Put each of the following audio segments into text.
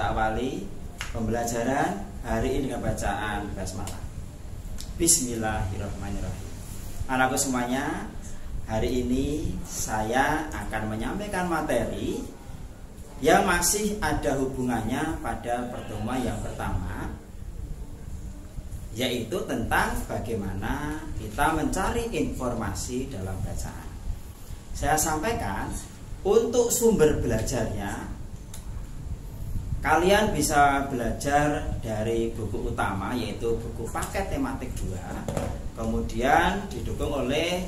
kita awali pembelajaran hari ini dengan bacaan basmalah. Bismillahirrahmanirrahim. Anakku semuanya, hari ini saya akan menyampaikan materi yang masih ada hubungannya pada pertemuan yang pertama, yaitu tentang bagaimana kita mencari informasi dalam bacaan. Saya sampaikan untuk sumber belajarnya, kalian bisa belajar dari buku utama, yaitu buku paket tematik 2, kemudian didukung oleh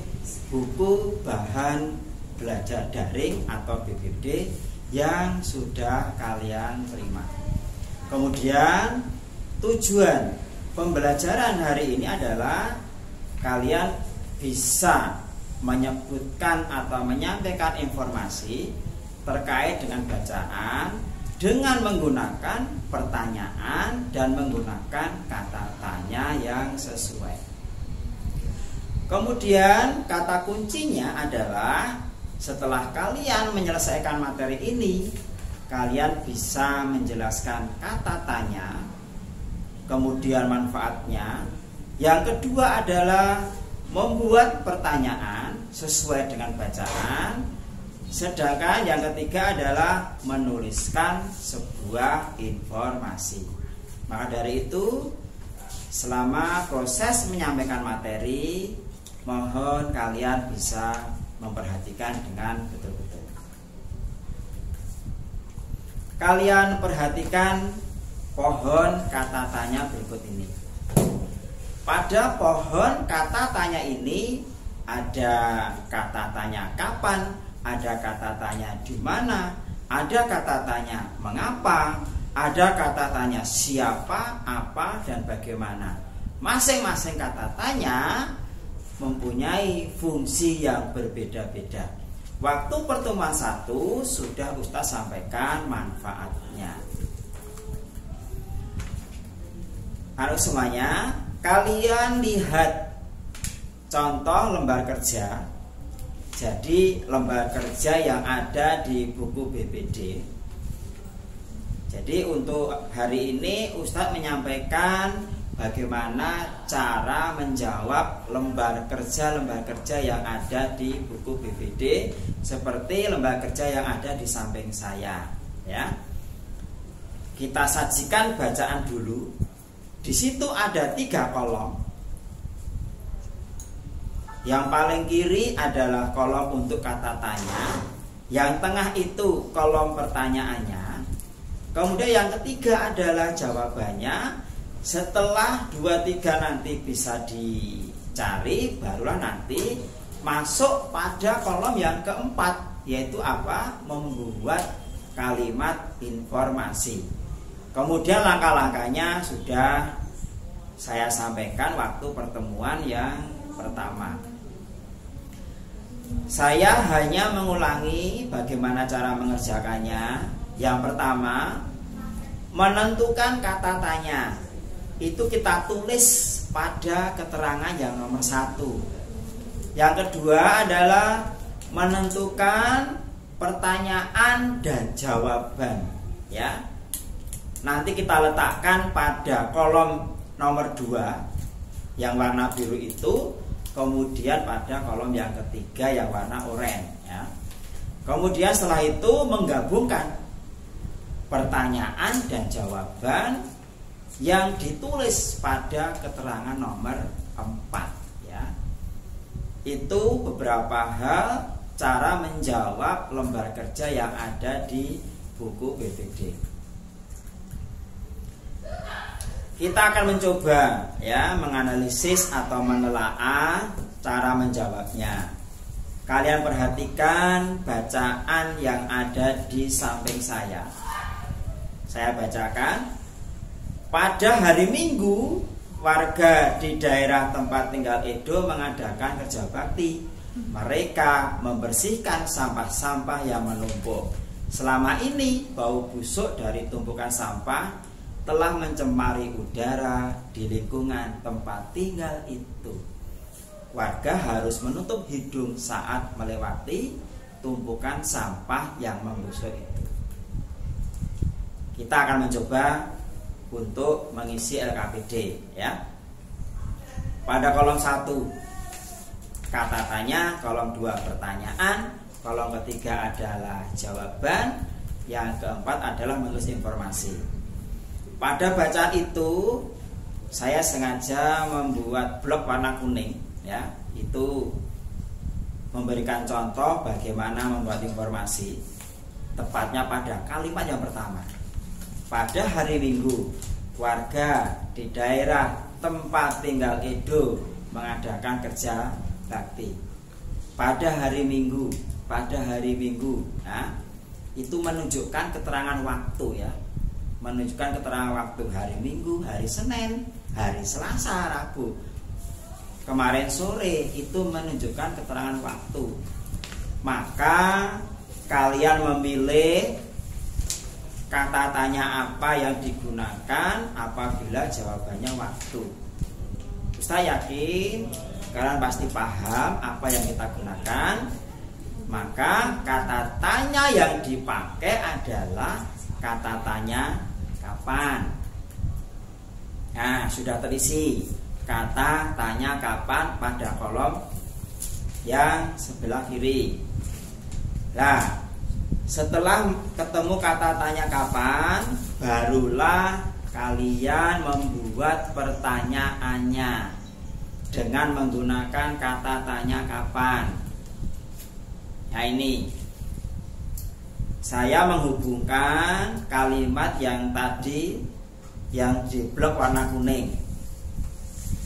buku bahan belajar daring atau BBD yang sudah kalian terima. Kemudian tujuan pembelajaran hari ini adalah kalian bisa menyebutkan atau menyampaikan informasi terkait dengan bacaan dengan menggunakan pertanyaan dan menggunakan kata tanya yang sesuai. Kemudian kata kuncinya adalah setelah kalian menyelesaikan materi ini, kalian bisa menjelaskan kata tanya, kemudian manfaatnya. Yang kedua adalah membuat pertanyaan sesuai dengan bacaan. Sedangkan yang ketiga adalah menuliskan sebuah informasi. Maka dari itu, selama proses menyampaikan materi, mohon kalian bisa memperhatikan dengan betul-betul. Kalian perhatikan pohon kata tanya berikut ini. Pada pohon kata tanya ini ada kata tanya kapan, ada kata tanya di mana, ada kata tanya mengapa, ada kata tanya siapa, apa, dan bagaimana. Masing-masing kata tanya mempunyai fungsi yang berbeda-beda. Waktu pertemuan 1 sudah Ustaz sampaikan manfaatnya. Halo semuanya, kalian lihat contoh lembar kerja. Jadi lembar kerja yang ada di buku BBD. Jadi untuk hari ini Ustaz menyampaikan bagaimana cara menjawab lembar kerja yang ada di buku BBD, seperti lembar kerja yang ada di samping saya, ya. Kita sajikan bacaan dulu. Di situ ada 3 kolom. Yang paling kiri adalah kolom untuk kata tanya, yang tengah itu kolom pertanyaannya, kemudian yang ketiga adalah jawabannya. Setelah 2-3 nanti bisa dicari, barulah nanti masuk pada kolom yang keempat, yaitu apa? Membuat kalimat informasi. Kemudian langkah-langkahnya sudah saya sampaikan waktu pertemuan yang pertama. Saya hanya mengulangi bagaimana cara mengerjakannya. Yang pertama, menentukan kata tanya. Itu kita tulis pada keterangan yang nomor 1. Yang kedua adalah menentukan pertanyaan dan jawaban, ya. Nanti kita letakkan pada kolom nomor 2 yang warna biru itu, kemudian pada kolom yang ketiga yang warna oranye, ya. Kemudian setelah itu menggabungkan pertanyaan dan jawaban yang ditulis pada keterangan nomor 4, ya. Itu beberapa hal cara menjawab lembar kerja yang ada di buku BBD. Kita akan mencoba, ya, menganalisis atau menelaah cara menjawabnya. Kalian perhatikan bacaan yang ada di samping saya. Saya bacakan. Pada hari Minggu, warga di daerah tempat tinggal Edo mengadakan kerja bakti. Mereka membersihkan sampah-sampah yang menumpuk. Selama ini, bau busuk dari tumpukan sampah telah mencemari udara di lingkungan tempat tinggal itu. Warga harus menutup hidung saat melewati tumpukan sampah yang membusuk itu. kita akan mencoba untuk mengisi LKPD ya. Pada kolom 1 kata tanya, kolom 2 pertanyaan, kolom ketiga adalah jawaban, yang keempat adalah menulis informasi. Pada bacaan itu saya sengaja membuat blok warna kuning ya, itu memberikan contoh bagaimana membuat informasi, tepatnya pada kalimat yang pertama. Pada hari Minggu, warga di daerah tempat tinggal Edo mengadakan kerja bakti. Pada hari Minggu, nah, itu menunjukkan keterangan waktu ya, menunjukkan keterangan waktu hari Minggu, hari Senin, hari Selasa, Rabu. Kemarin sore itu menunjukkan keterangan waktu. Maka kalian memilih kata tanya apa yang digunakan apabila jawabannya waktu. Saya yakin kalian pasti paham apa yang kita gunakan. Maka kata tanya yang dipakai adalah kata tanya kapan. Nah, sudah terisi kata tanya kapan pada kolom yang sebelah kiri. Nah, setelah ketemu kata tanya kapan, barulah kalian membuat pertanyaannya dengan menggunakan kata tanya kapan. Nah, ini saya menghubungkan kalimat yang tadi yang di blok warna kuning.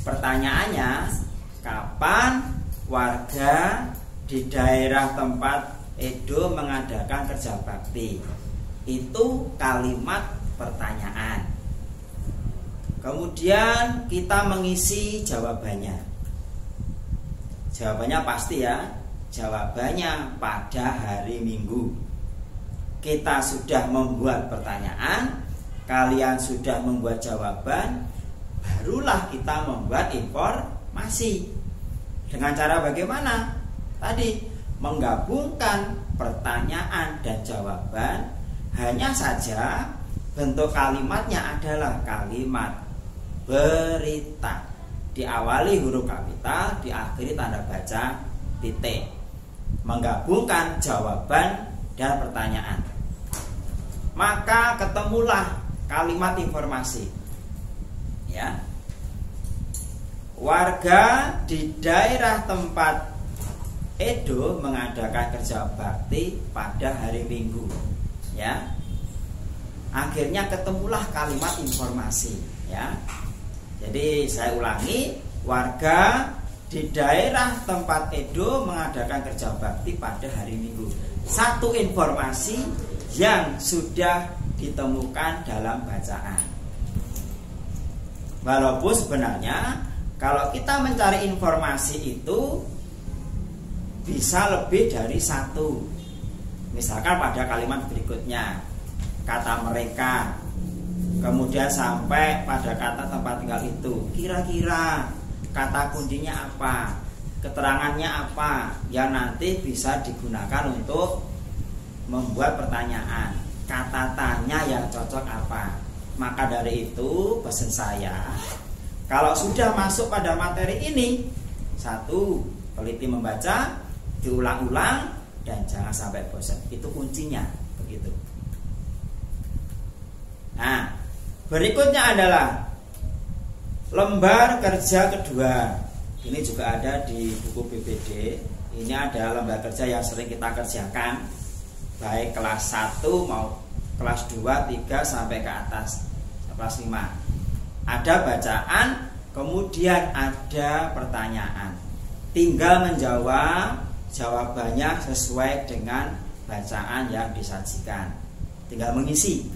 Pertanyaannya, kapan warga di daerah tempat Edo mengadakan kerja bakti? Itu kalimat pertanyaan. Kemudian kita mengisi jawabannya. Jawabannya pasti ya. Jawabannya pada hari Minggu. Kita sudah membuat pertanyaan, kalian sudah membuat jawaban, barulah kita membuat informasi. Dengan cara bagaimana? Tadi menggabungkan pertanyaan dan jawaban, hanya saja bentuk kalimatnya adalah kalimat berita, diawali huruf kapital, diakhiri tanda baca titik. Menggabungkan jawaban dan pertanyaan, maka ketemulah kalimat informasi ya. Warga di daerah tempat Edo mengadakan kerja bakti pada hari Minggu ya. Akhirnya ketemulah kalimat informasi ya. Jadi saya ulangi, warga di daerah tempat Edo mengadakan kerja bakti pada hari Minggu. Satu informasi yang sudah ditemukan dalam bacaan. Walaupun sebenarnya kalau kita mencari informasi itu bisa lebih dari satu. Misalkan pada kalimat berikutnya, kata mereka, kemudian sampai pada kata tempat tinggal itu, kira-kira kata kuncinya apa, keterangannya apa, yang nanti bisa digunakan untuk membuat pertanyaan. Kata tanya yang cocok apa. Maka dari itu pesan saya, kalau sudah masuk pada materi ini, satu, teliti membaca, diulang-ulang, dan jangan sampai bosan. Itu kuncinya, begitu. Nah, berikutnya adalah lembar kerja kedua. Ini juga ada di buku BPD. Ini adalah lembar kerja yang sering kita kerjakan, baik kelas 1 mau kelas 2, 3 sampai ke atas, kelas 5. Ada bacaan, kemudian ada pertanyaan. Tinggal menjawab, jawabannya sesuai dengan bacaan yang disajikan. Tinggal mengisi.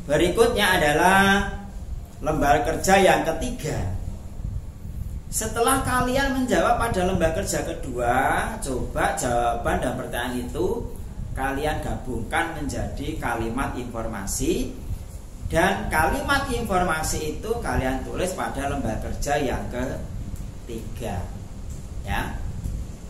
Berikutnya adalah lembar kerja yang ketiga. Setelah kalian menjawab pada lembar kerja kedua, coba jawaban dan pertanyaan itu kalian gabungkan menjadi kalimat informasi, dan kalimat informasi itu kalian tulis pada lembar kerja yang ketiga ya.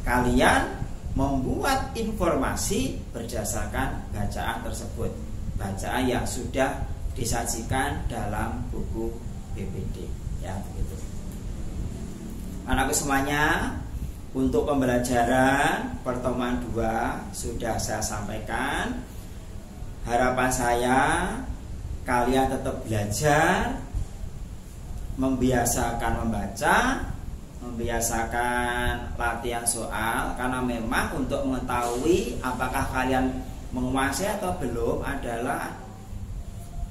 Kalian membuat informasi berdasarkan bacaan tersebut. bacaan yang sudah disajikan dalam buku BPD, ya begitu. Anakku semuanya, untuk pembelajaran pertemuan 2 sudah saya sampaikan. Harapan saya kalian tetap belajar, membiasakan membaca, membiasakan latihan soal, karena memang untuk mengetahui apakah kalian menguasai atau belum adalah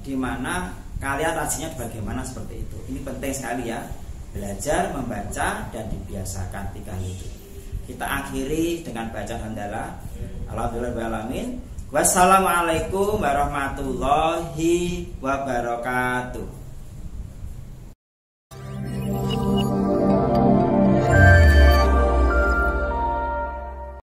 dimana kalian rajinnya bagaimana, seperti itu. Ini penting sekali ya, belajar membaca dan dibiasakan 3 hal itu. Kita akhiri dengan bacaan hamdalah. Alhamdulillahirabbil alamin. Wassalamualaikum warahmatullahi wabarakatuh.